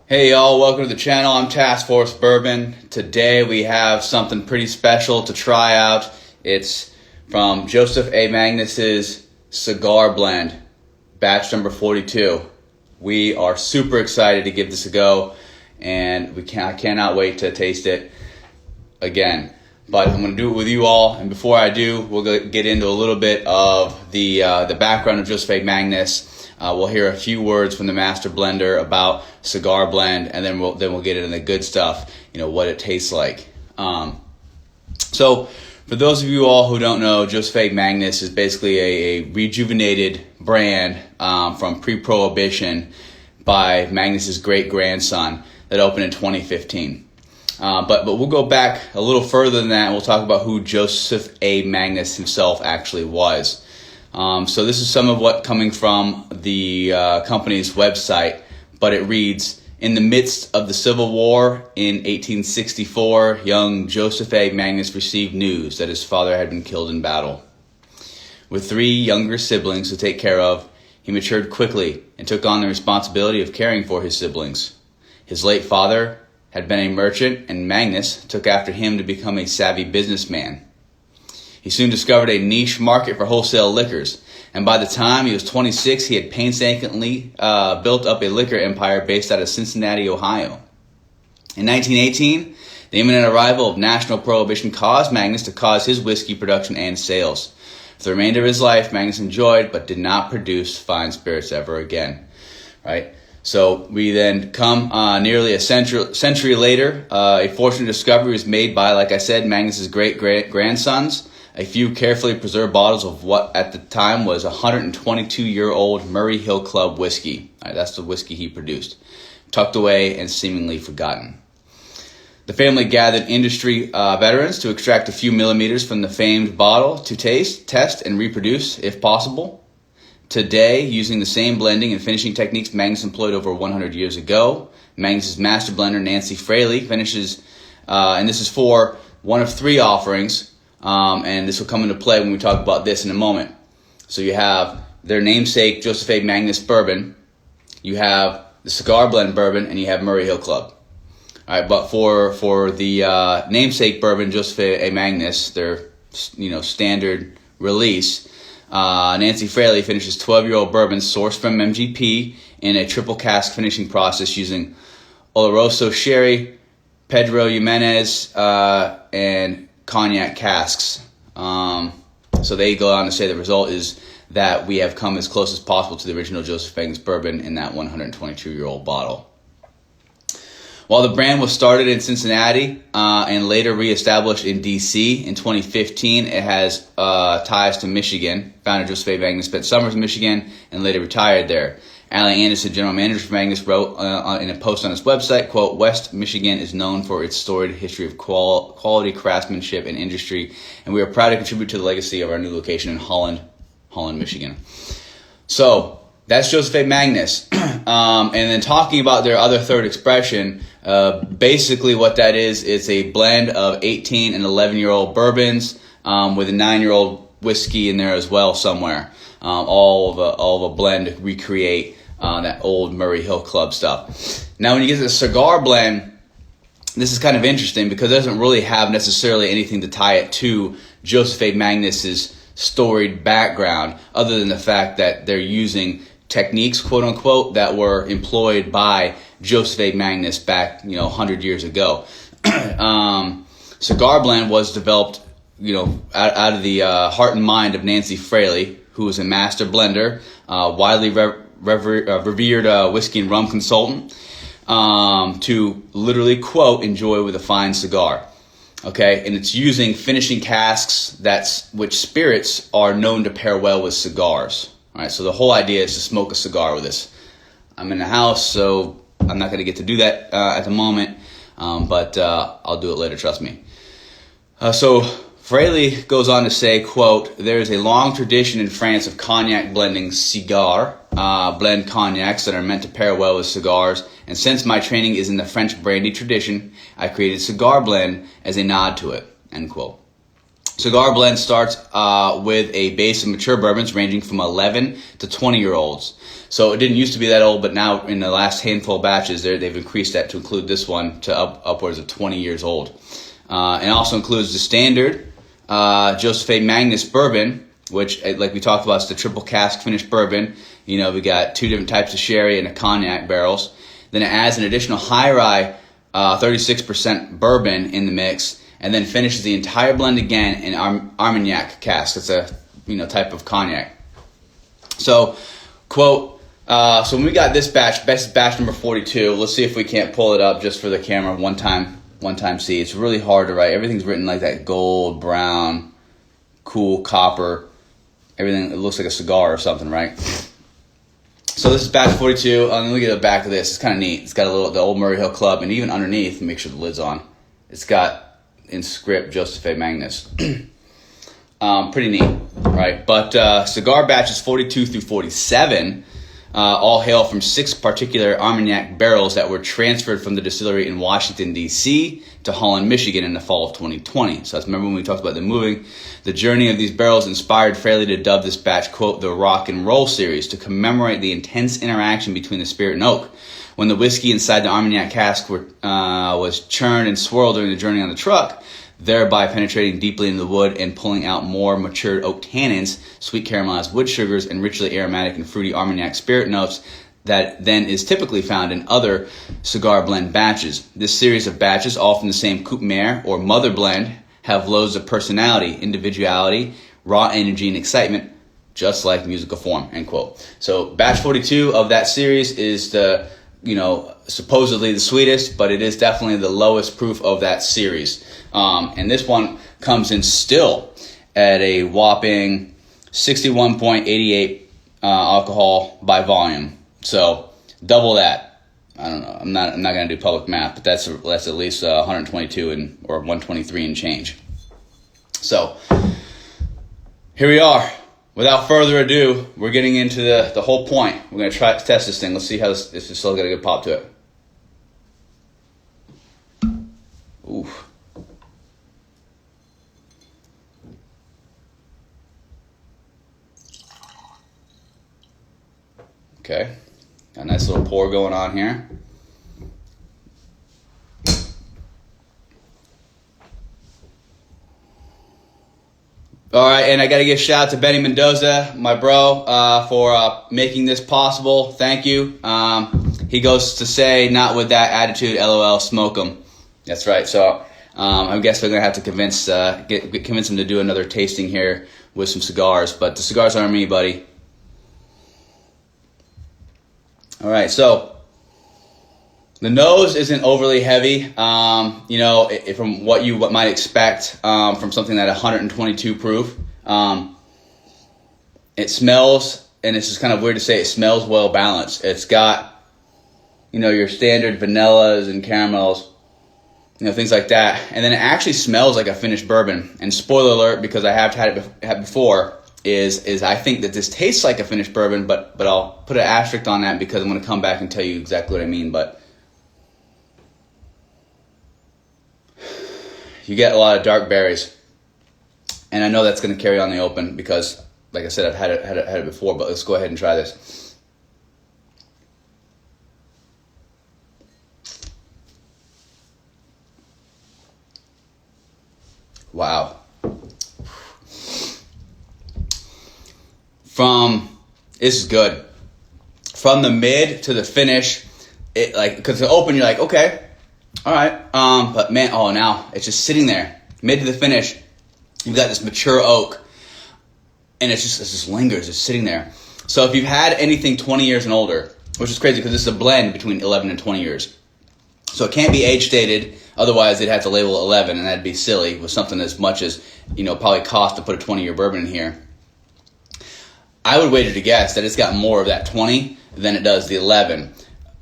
Hey y'all, welcome to the channel. I'm Task Force Bourbon. Today we have something pretty special to try out. It's from Joseph A. Magnus's Cigar Blend, batch number 42. We are super excited to give this a go, and I cannot wait to taste it again. But I'm going to do it with you all, and before I do, we'll get into a little bit of the background of Joseph A. Magnus. We'll hear a few words from the master blender about Cigar Blend, and then we'll get into the good stuff, what it tastes like. So for those of you all who don't know, Joseph A. Magnus is basically a rejuvenated brand from pre-Prohibition by Magnus's great-grandson that opened in 2015. But we'll go back a little further than that, and we'll talk about who Joseph A. Magnus himself actually was. So this is some of what coming from the company's website, but it reads, in the midst of the Civil War in 1864, young Joseph A. Magnus received news that his father had been killed in battle. With 3 younger siblings to take care of, he matured quickly and took on the responsibility of caring for his siblings. His late father had been a merchant, and Magnus took after him to become a savvy businessman. He soon discovered a niche market for wholesale liquors, and by the time he was 26, he had painstakingly built up a liquor empire based out of Cincinnati, Ohio. In 1918, the imminent arrival of national prohibition caused Magnus to pause his whiskey production and sales. For the remainder of his life, Magnus enjoyed but did not produce fine spirits ever again. Right? So we then come nearly a century later. A fortunate discovery was made by, like I said, Magnus's great-grandsons. A few carefully preserved bottles of what at the time was 122-year-old Murray Hill Club whiskey. Right, that's the whiskey he produced, tucked away and seemingly forgotten. The family gathered industry veterans to extract a few millimeters from the famed bottle to taste, test, and reproduce if possible. Today, using the same blending and finishing techniques Magnus employed over 100 years ago, Magnus's master blender, Nancy Fraley, finishes, and this is for one of 3 offerings, and this will come into play when we talk about this in a moment. So you have their namesake Joseph A. Magnus bourbon, you have the Cigar Blend bourbon, and you have Murray Hill Club. All right, but for the namesake bourbon, Joseph A. Magnus, their standard release, Nancy Fraley finishes 12-year-old bourbon sourced from MGP in a triple cask finishing process using Oloroso sherry, Pedro Jimenez, and cognac casks. So they go on to say the result is that we have come as close as possible to the original Joseph Magnus bourbon in that 122-year-old bottle. While the brand was started in Cincinnati and later reestablished in D.C. in 2015, it has ties to Michigan. Founder Joseph A. Magnus spent summers in Michigan and later retired there. Allie Anderson, general manager for Magnus, wrote in a post on his website, quote, West Michigan is known for its storied history of quality craftsmanship and industry, and we are proud to contribute to the legacy of our new location in Holland, Michigan. So that's Joseph A. Magnus. And then talking about their other third expression, basically what that is, it's a blend of 18 and 11-year-old bourbons with a 9-year-old whiskey in there as well somewhere. All of a blend to recreate that old Murray Hill Club stuff. Now, when you get to the Cigar Blend, this is kind of interesting because it doesn't really have necessarily anything to tie it to Joseph A. Magnus's storied background, other than the fact that they're using techniques, quote unquote, that were employed by Joseph A. Magnus back, 100 years ago. Cigar Blend was developed, out of the heart and mind of Nancy Fraley, who was a master blender, widely revered whiskey and rum consultant, to literally, quote, enjoy with a fine cigar. Okay, and it's using finishing casks which spirits are known to pair well with cigars. All right, so the whole idea is to smoke a cigar with this. I'm in the house, so I'm not going to get to do that at the moment, but I'll do it later, trust me. So Fraley goes on to say, quote, there is a long tradition in France of cognac blending cigar, blend cognacs that are meant to pair well with cigars, and since my training is in the French brandy tradition, I created Cigar Blend as a nod to it, end quote. Cigar Blend starts with a base of mature bourbons ranging from 11 to 20-year-olds. So it didn't used to be that old, but now in the last handful of batches, they've increased that to include this one to upwards of 20 years old. And also includes the standard Joseph A. Magnus bourbon, which, like we talked about, is the triple cask finished bourbon. You know, we got 2 different types of sherry and a cognac barrels. Then it adds an additional high rye 36% bourbon in the mix, and then finishes the entire blend again in Armagnac cask. It's a type of cognac. So, quote. So when we got this batch number 42. Let's see if we can't pull it up just for the camera one time. See, it's really hard to write. Everything's written like that gold, brown, cool copper. Everything, it looks like a cigar or something, right? So this is batch 42. Let me get the back of this. It's kind of neat. It's got the old Murray Hill Club, and even underneath, make sure the lid's on. It's got in script Joseph A. Magnus. Pretty neat, right? But cigar batches 42 through 47 all hail from 6 particular Armagnac barrels that were transferred from the distillery in Washington, D.C. to Holland, Michigan in the fall of 2020. So remember when we talked about them moving? The journey of these barrels inspired Fraley to dub this batch, quote, the Rock and Roll Series, to commemorate the intense interaction between the spirit and oak. When the whiskey inside the Armagnac cask was churned and swirled during the journey on the truck, thereby penetrating deeply into the wood and pulling out more matured oak tannins, sweet caramelized wood sugars, and richly aromatic and fruity Armagnac spirit notes that then is typically found in other cigar blend batches. This series of batches, all from the same coupe mère or mother blend, have loads of personality, individuality, raw energy, and excitement, just like musical form, end quote. So batch 42 of that series is the, supposedly the sweetest, but it is definitely the lowest proof of that series. And this one comes in still at a whopping 61.88 alcohol by volume. So double that. I don't know. I'm not going to do public math, but that's at least 122 or 123 and change. So here we are. Without further ado, we're getting into the whole point. We're going to try to test this thing. Let's see how this is still got a good pop to it. Oof. Okay, got a nice little pour going on here. All right, and I got to give a shout out to Benny Mendoza, my bro, for making this possible. Thank you. He goes to say, not with that attitude, LOL, smoke 'em. That's right. So I guess we're going to have to convince him to do another tasting here with some cigars. But the cigars aren't me, buddy. All right, so the nose isn't overly heavy, from what you might expect from something that 122 proof. It smells, and it's just kind of weird to say, it smells well balanced. It's got, your standard vanillas and caramels, things like that. And then it actually smells like a finished bourbon. And spoiler alert, because I have had it before, is I think that this tastes like a finished bourbon, but I'll put an asterisk on that because I'm going to come back and tell you exactly what I mean. But you get a lot of dark berries, and I know that's going to carry on the open because, like I said, I've had it before. But let's go ahead and try this. Wow. This is good. From the mid to the finish, because the open you're like, okay, all right, but man, now it's just sitting there, mid to the finish. You've got this mature oak, and it just lingers, it's sitting there. So if you've had anything 20 years and older, which is crazy because this is a blend between 11 and 20 years, so it can't be age stated. Otherwise, they'd have to label 11, and that'd be silly with something as much as probably cost to put a 20-year bourbon in here. I would wager to guess that it's got more of that 20 than it does the 11.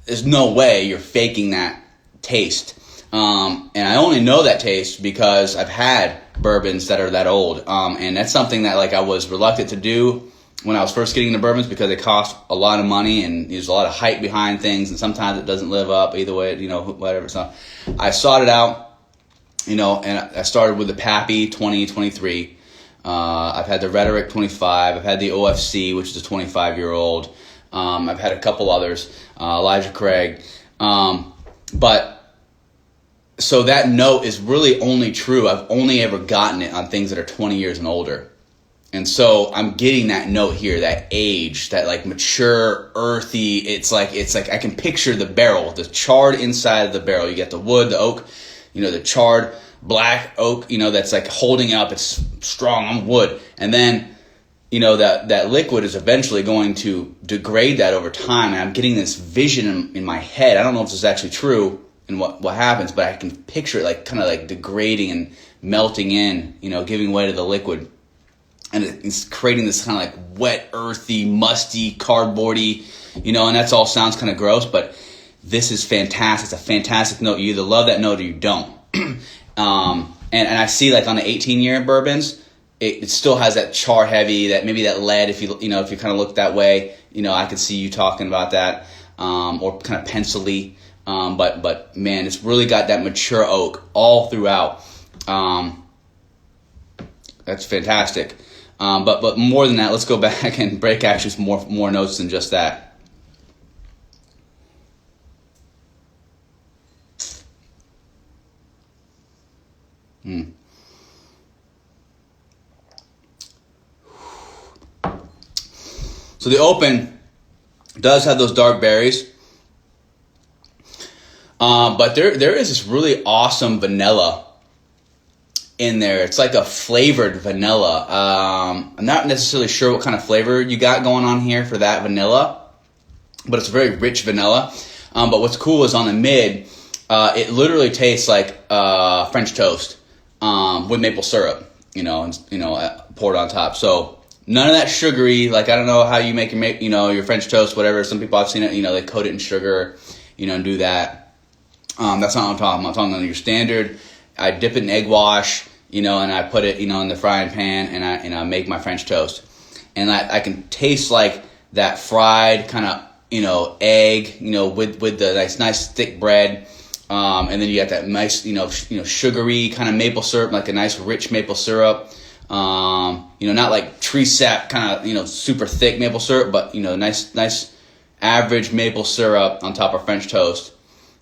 There's no way you're faking that taste. And I only know that taste because I've had bourbons that are that old. And that's something that I was reluctant to do when I was first getting the bourbons because they cost a lot of money and there's a lot of hype behind things. And sometimes it doesn't live up either way, whatever. So I sought it out. And I started with the Pappy 2023. I've had the Rhetoric 25. I've had the OFC, which is a 25-year-old. I've had a couple others, Elijah Craig. But so that note is really only true. I've only ever gotten it on things that are 20 years and older. And so I'm getting that note here, that age, that like mature, earthy. It's like I can picture the barrel, the charred inside of the barrel. You get the wood, the oak, the charred black oak, that's like holding up. It's strong on wood. And then, that liquid is eventually going to degrade that over time. And I'm getting this vision in my head. I don't know if this is actually true and what happens, but I can picture it like kind of like degrading and melting in, giving way to the liquid. And it's creating this kind of like wet, earthy, musty, cardboardy, and that's all sounds kind of gross, but this is fantastic. It's a fantastic note. You either love that note or you don't. And I see like on the 18-year bourbons, it still has that char heavy, that maybe that lead. If you kind of look that way, I could see you talking about that, or kind of pencil-y. But man, it's really got that mature oak all throughout. That's fantastic. But more than that, let's go back and break actually some more notes than just that. So the open does have those dark berries, but there is this really awesome vanilla in there. It's like a flavored vanilla. I'm not necessarily sure what kind of flavor you got going on here for that vanilla, but it's very rich vanilla. But what's cool is on the mid, it literally tastes like French toast with maple syrup, poured on top. So none of that sugary. Like I don't know how you make your French toast, whatever. Some people I've seen it, they coat it in sugar, and do that. That's not what I'm talking about. I'm talking about your standard. I dip it in egg wash, and I put it, in the frying pan, and I make my French toast, and I can taste like that fried kind of, egg, with the nice thick bread, and then you got that nice, sugary kind of maple syrup, like a nice rich maple syrup, not like tree sap kind of, super thick maple syrup, but nice average maple syrup on top of French toast.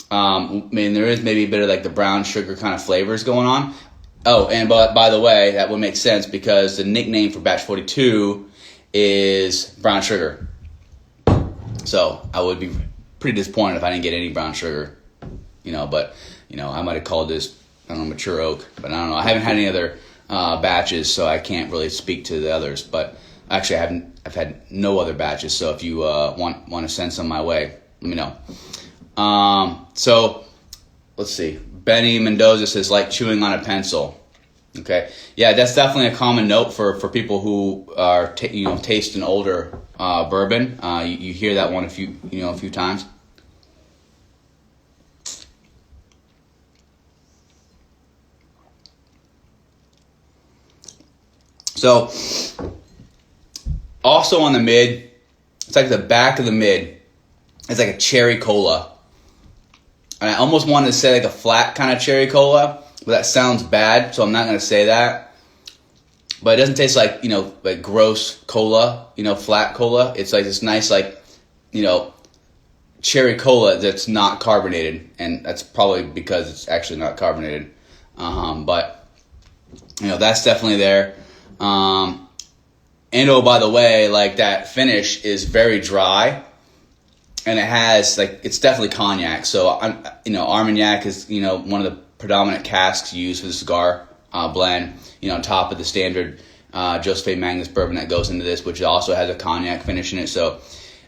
There is maybe a bit of like the brown sugar kind of flavors going on. Oh, and by the way, that would make sense because the nickname for batch 42 is brown sugar. So I would be pretty disappointed if I didn't get any brown sugar, but I might have called this, mature oak, but I don't know. I haven't had any other batches, so I can't really speak to the others, but actually I've had no other batches. So if you want to send some my way, let me know. So let's see. Benny Mendoza says like chewing on a pencil. Okay. Yeah, that's definitely a common note for people who are tasting older bourbon. You hear that one a few times. So also on the mid, it's like the back of the mid. It's like a cherry cola. And I almost wanted to say like a flat kind of cherry cola, but that sounds bad, so I'm not going to say that. But it doesn't taste like, like gross cola, flat cola. It's like this nice, like, cherry cola that's not carbonated. And that's probably because it's actually not carbonated. But, that's definitely there. And oh, by the way, like that finish is very dry. And it has it's definitely cognac. So Armagnac is one of the predominant casks used for the cigar blend. On top of the standard Joseph A. Magnus bourbon that goes into this, which also has a cognac finish in it. So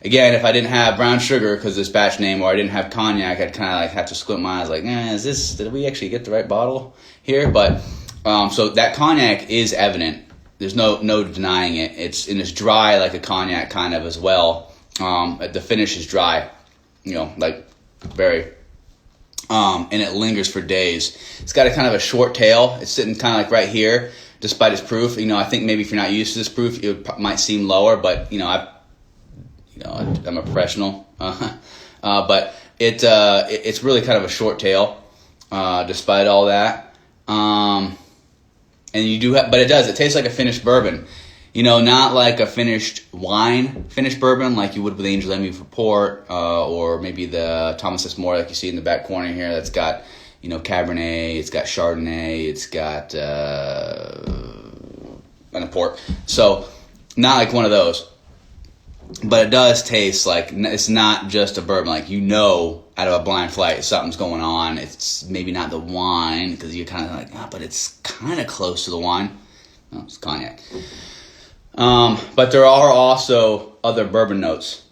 again, if I didn't have brown sugar because this batch name, or I didn't have cognac, I'd kind of have to squint my eyes, did we actually get the right bottle here? But so that cognac is evident. There's no denying it. It's dry like a cognac kind of as well. The finish is dry, very, and it lingers for days. It's got a kind of a short tail. It's sitting kind of like right here, despite its proof. I think maybe if you're not used to this proof, it might seem lower, but I'm a professional. But it's really kind of a short tail, despite all that. And you do have, but it tastes like a finished bourbon. Not like a finished wine, finished bourbon like you would with Angel Envy for port, or maybe the Thomas S. More like you see in the back corner here that's got, Cabernet, it's got Chardonnay, it's got, and a port. So, not like one of those. But it does taste like, it's not just a bourbon. Like, out of a blind flight, something's going on. It's maybe not the wine, because you're kind of like, but it's kind of close to the wine. No, it's cognac. But there are also other bourbon notes.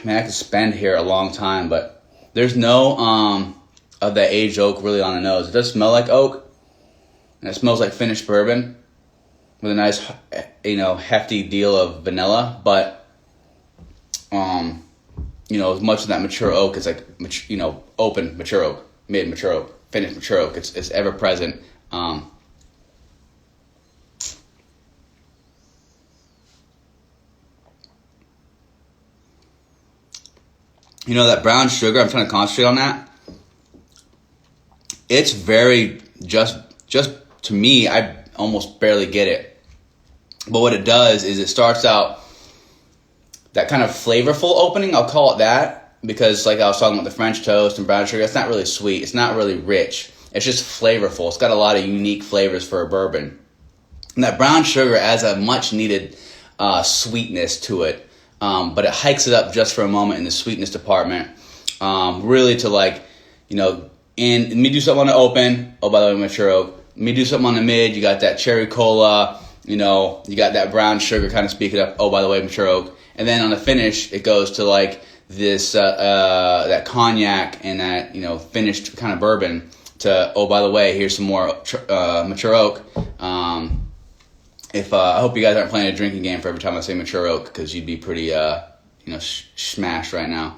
Man, I could spend here a long time, but there's no of that aged oak really on the nose. It does smell like oak, and it smells like finished bourbon with a nice, hefty deal of vanilla. But, as much of that mature oak is like, open mature oak, mid mature oak, finished mature oak. It's ever present. That brown sugar, I'm trying to concentrate on that. It's very, just to me, I almost barely get it. But what it does is it starts out that kind of flavorful opening, I'll call it that, because like I was talking about the French toast and brown sugar, it's not really sweet. It's not really rich. It's just flavorful. It's got a lot of unique flavors for a bourbon. And that brown sugar adds a much needed sweetness to it. But it hikes it up just for a moment in the sweetness department. Really to let me do something on the open. Oh, by the way, mature oak. Let me do something on the mid. You got that cherry cola. You got that brown sugar kind of speaking up. Oh, by the way, mature oak. And then on the finish, it goes to like this that cognac and that finished kind of bourbon. To oh, by the way, here's some more mature oak. I hope you guys aren't playing a drinking game for every time I say mature oak, because you'd be pretty, smashed right now.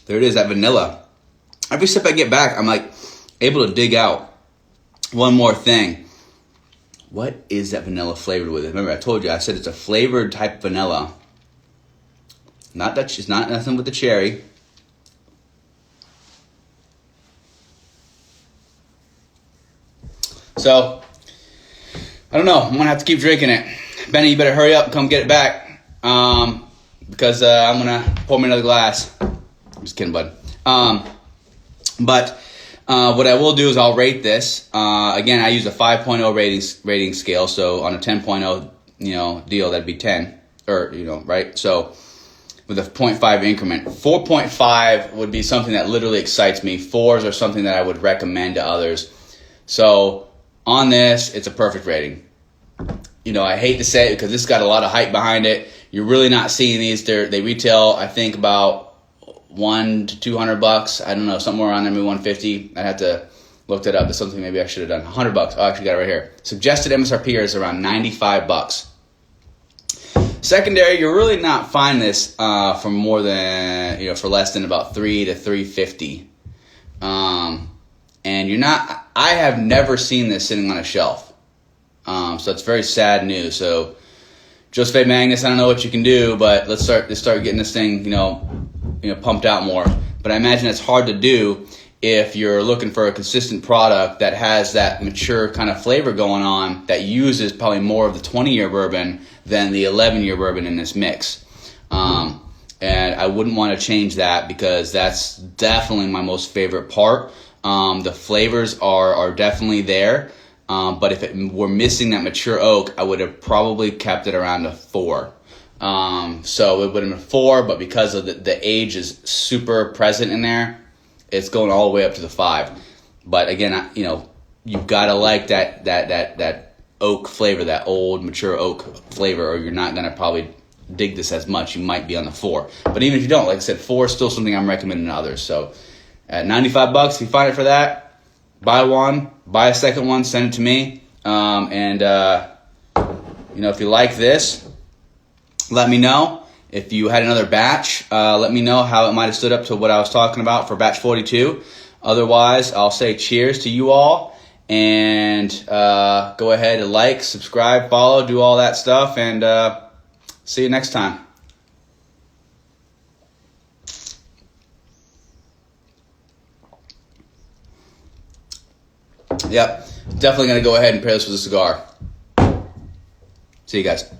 There it is, that vanilla. Every sip I get back, I'm like able to dig out one more thing. What is that vanilla flavored with? Remember, I told you, I said it's a flavored type of vanilla. It's not nothing with the cherry. So, I don't know. I'm going to have to keep drinking it. Benny, you better hurry up and come get it back. Because I'm going to pour me another glass. I'm just kidding, bud. But what I will do is I'll rate this. Again, I use a 5.0 rating scale. So, on a 10.0, deal, that'd be 10. Or, right? So, with a 0.5 increment. 4.5 would be something that literally excites me. 4s are something that I would recommend to others. So on this, it's a perfect rating. I hate to say it because this got a lot of hype behind it. You're really not seeing these. They retail, I think, about $100 to $200. I don't know, somewhere around there, maybe $150. I had to look that up. That's something maybe I should have done. $100. Oh, I actually got it right here. Suggested MSRP is around $95. Secondary, you're really not finding this for more than for less than about $300 to $350, and you're not. I have never seen this sitting on a shelf, so it's very sad news. So, Joseph A. Magnus, I don't know what you can do, but let's start getting this thing pumped out more. But I imagine it's hard to do if you're looking for a consistent product that has that mature kind of flavor going on, that uses probably more of the 20-year bourbon than the 11-year bourbon in this mix. And I wouldn't want to change that, because that's definitely my most favorite part. The flavors are definitely there, but if it were missing that mature oak, I would have probably kept it around a 4. So it would have been 4, but because of the age is super present in there, it's going all the way up to the 5. But again, you've got to like that oak flavor, that old mature oak flavor, or you're not going to probably dig this as much. You might be on the 4. But even if you don't, like I said, 4 is still something I'm recommending to others. So at $95, if you find it for that, buy one, buy a second one, send it to me. If you like this, let me know. If you had another batch, let me know how it might have stood up to what I was talking about for batch 42. Otherwise, I'll say cheers to you all, and go ahead and like, subscribe, follow, do all that stuff, and see you next time. Yep, definitely going to go ahead and pair this with a cigar. See you guys.